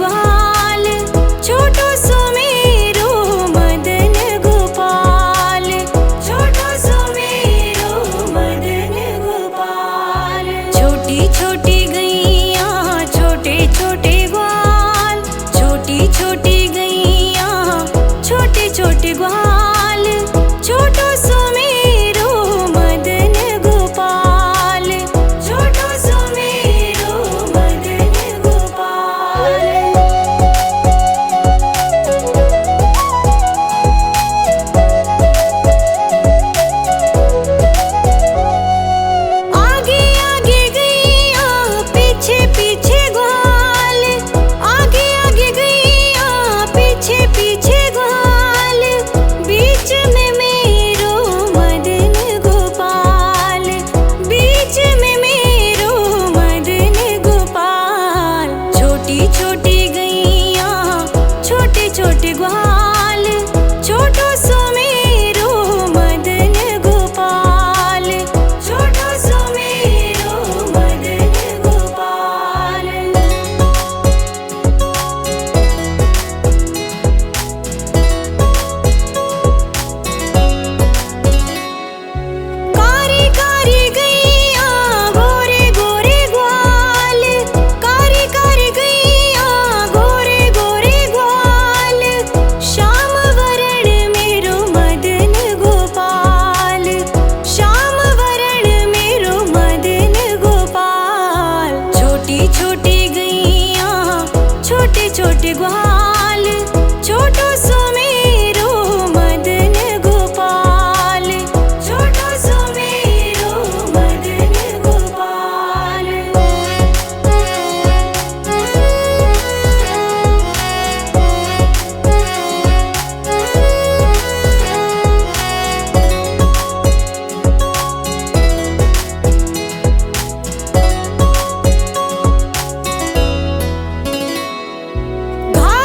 ग्वाल, छोटो सुमेरो मदन गोपाल, छोटो सुमेरो मदन गोपाल। छोटी छोटी गैया छोटे छोटे ग्वाल, छोटी छोटी गैया छोटे छोटे ग्वाल, छोटो सुमेरो मदन गोपाल, छोटो सुमेरो मदन गोपाल। आगे आगे गैया पीछे पीछे ग्वाल, आगे आगे गैया पीछे पीछे ग्वाल, बीच में मेरो मदन गोपाल, बीच में मेरो मदन गोपाल। छोटी छोटी गैया छोटे छोटे ग्वाल, छोटो सुमेरो मदन गोपाल, छोटो सुमेरो मदन गोपाल। कारी कारी गैया गोरे गोरे ग्वाल, कारी कारी गैया गोरे गोरे ग्वाल, श्याम वरण मेरो मदन गोपाल, श्याम वरण मेरो मदन गोपाल। छोटी छोटी गैया छोटे छोटे ग्वाल, छोटो सुमेरो मदन गोपाल, छोटो सुमेरो मदन गोपाल। घाट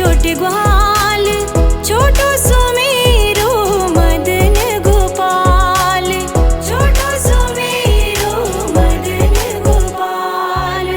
छोटे ग्वाल, छोटो सुमेरो मदन गोपाल, छोटो सुमेरो मदन गोपाल।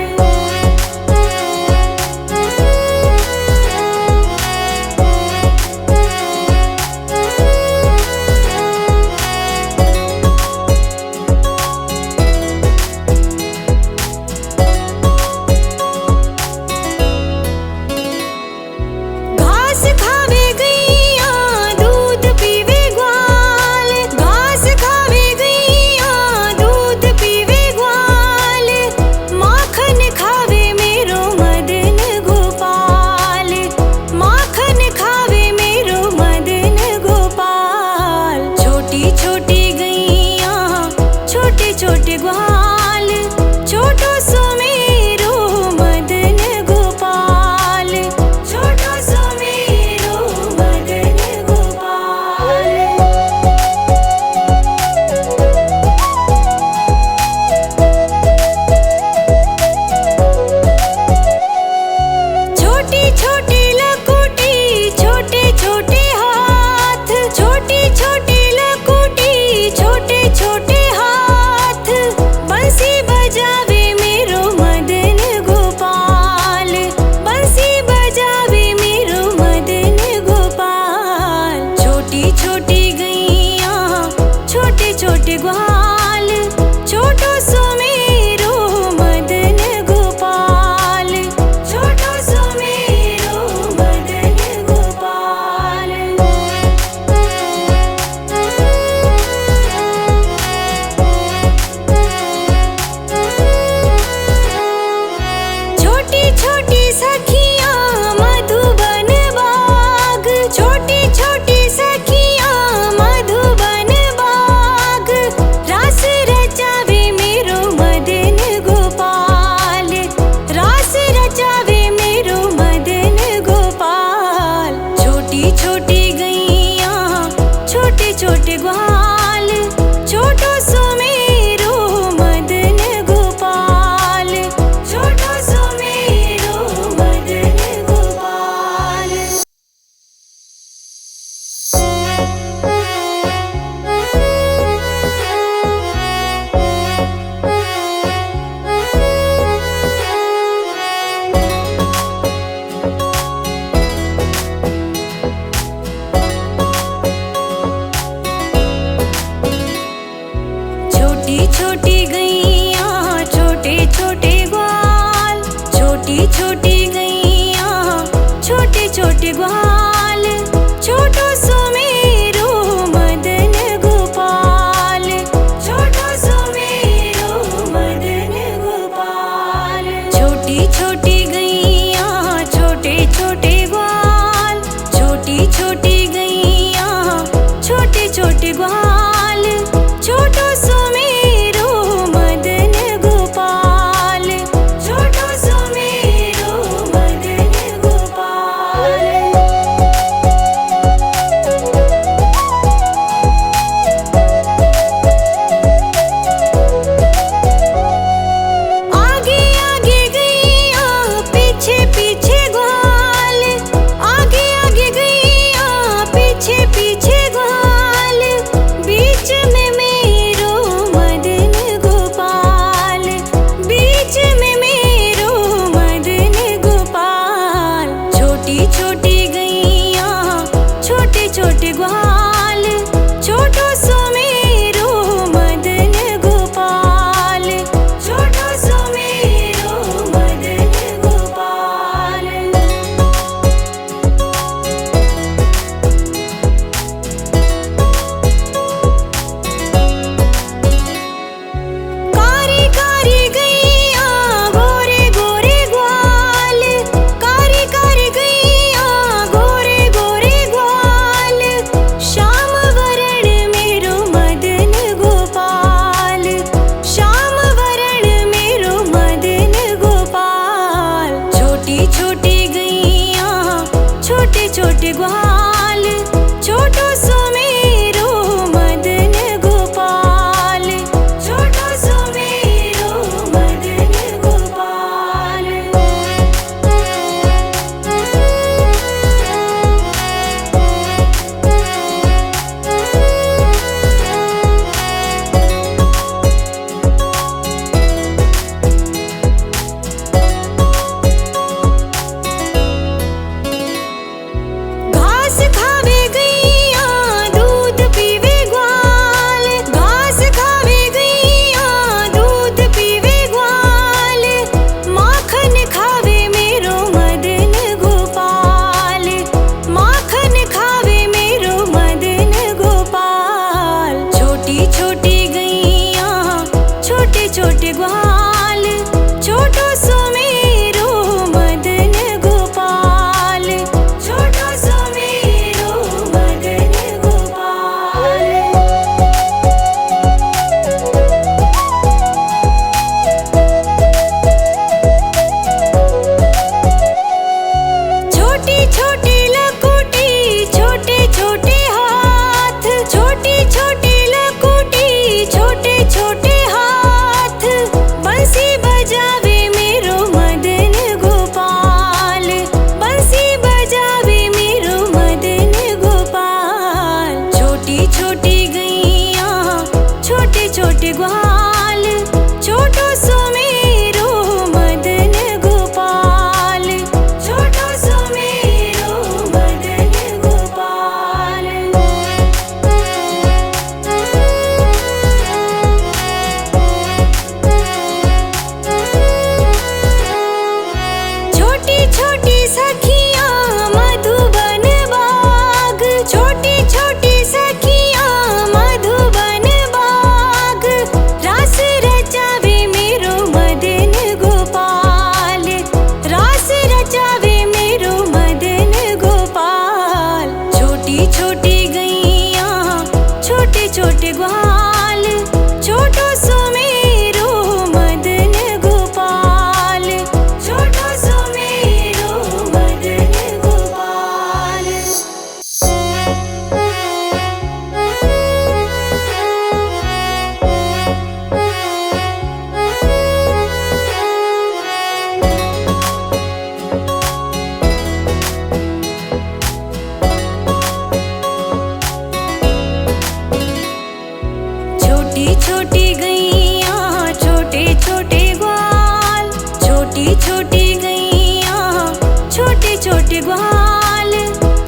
घास खावे गैया दूध पीवे ग्वाल, घास खावे गैया दूध पीवे ग्वाल, माखन खावे मेरो मदन गोपाल, माखन खावे मेरो मदन गोपाल। छोटी छोटी गैया छोटे छोटे ग्वाल, छोटो सुमेरो मदन गोपाल, छोटो सुमेरो मदन गोपाल। छोटी छोटी लकुटी छोटे छोटे हाथ, छोटी छोटी लकुटी छोटे छोटे हाथ, बंसी बजावे मेरो मदन गोपाल, बंसी बजावे मेरो मदन गोपाल। छोटी छोटी गैया छोटे छोटे ग्वाल, छोटो सुमेरो मदन गोपाल, छोटो सुमेरो मदन गोपाल। छोटी छोटी सखियाँ मधुबन बाग, छोटी छोटी सखियाँ मधुबन बाग, रास रचावे मेरो मदन गोपाल, रास रचावे मेरो मदन गोपाल। छोटी छोटी गैया छोटे छोटे ग्वाल, छोटो सुमेरो मदन गोपाल, छोटो सुमेरो मदन गोपाल। छोटी छोटी गैया छोटे छोटे ग्वाल, छोटी छोटी गैया छोटे छोटे ग्वाल, छोटो सुमेरो मदन गोपाल, छोटो सुमेरो मदन गोपाल। छोटी छोटी गैया छोटे छोटे ग्वाल, छोटी छोटी गैया छोटे छोटे ग्वाल, छोटो सुमेरो मदन गोपाल, छोटो सुमेरो मदन गोपाल। आगे आगे गैया पीछे पीछे ग्वाल, आगे आगे गैया पीछे पीछे ग्वाल, बीच में मेरो मदन गोपाल, बीच में मेरो मदन गोपाल। छोटी छोटी गैया छोटे छोटे ग्वाल, छोटो सुमेरो मदन गोपाल, छोटो सुमेरो मदन गोपाल। कारी कारी गैया गोरे गोरे ग्वाल, कारी कारी गैया छोटी छोटी लकुटी छोटे छोटे हाथ, छोटी छोटी लकुटी छोटे छोटे हाथ, बंसी बजावे मेरो मदन गोपाल, बंसी बजावे मेरो मदन गोपाल। छोटी छोटी गैया छोटे छोटे ग्वाल, छोटो सो मेरो मदन गोपाल, छोटो सो मेरो मदन गोपाल। छोटी छोटी सखियाँ मधुबन बाग, छोटी छोटी सखियाँ मधुबन बाग, रास रचावे मेरो मदन गोपाल, रास रचावे मेरो मदन गोपाल। छोटी छोटी गैया छोटे छोटे ग्वाल, छोटो सो मेरो मदन गोपाल, छोटो सो मेरो मदन गोपाल। छोटी छोटी गैया छोटे छोटे ग्वाल, छोटी छोटी गैया छोटे छोटे ग्वाल,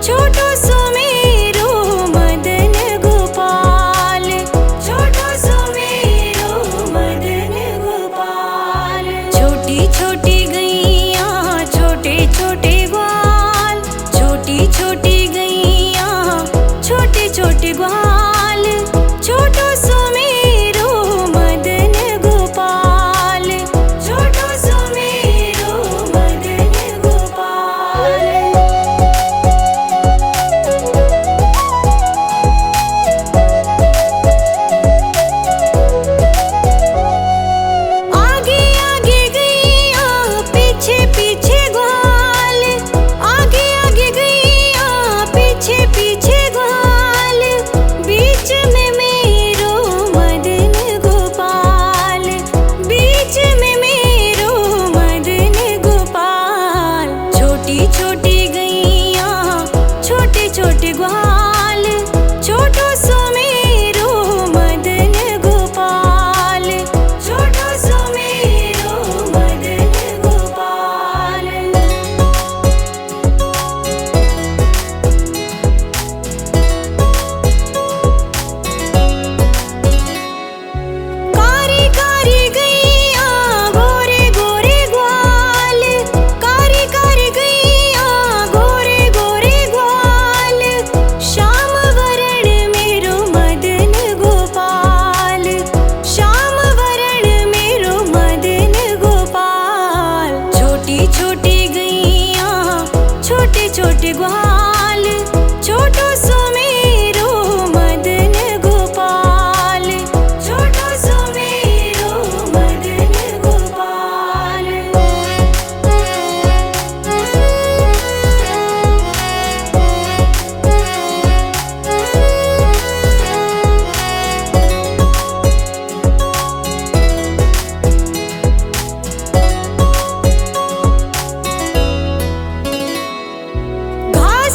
छोटो सो मेरो मदन गोपाल, छोटो सो मेरो मदन गोपाल। छोटी छोटी गैया छोटे छोटे ग्वाल, छोटी छोटी गैया छोटे छोटे ग्वाल, छोटो सो मेरो मदन गोपाल, छोटो सो मेरो मदन गोपाल। आगे आगे गैया पीछे पीछे ग्वाल, आगे आगे गैया पीछे पीछे ग्वाल, बीच में मेरो मदन गोपाल, बीच में मेरो मदन गोपाल। छोटी छोटी गैया छोटे छोटे ग्वाल, छोटो सो मेरो मदन गोपाल, छोटो सो मेरो मदन गोपाल। कारी कारी गैया गोरे गोरे ग्वाल, कारी कारी गैया गोरे गोरे ग्वाल, श्याम वरण मेरो मदन गोपाल, श्याम वरण मेरो मदन गोपाल। छोटी छोटी गैया छोटे छोटे ग्वाल, छोटो सो मेरो मदन गोपाल, छोटो सो मेरो मदन गोपाल। घाट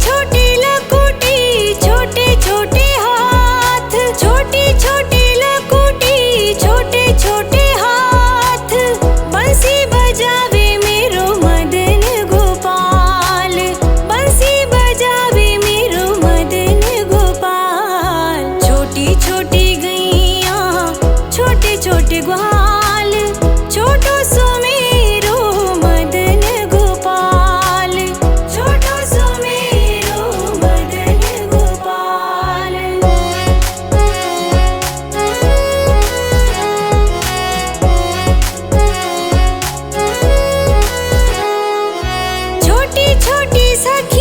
छोटी लकुटी छोटे छोटे हाथ, छोटी छोटी लकुटी छोटे छोटे हाथ, बंसी बजावे मेरो मदन गोपाल, बंसी बजावे मेरो मदन गोपाल। छोटी छोटी गैया छोटे छोटे ग्वाल, छोटो सो मेरो मदन गोपाल, छोटो सो मेरो मदन गोपाल। छोटी छोटी सखी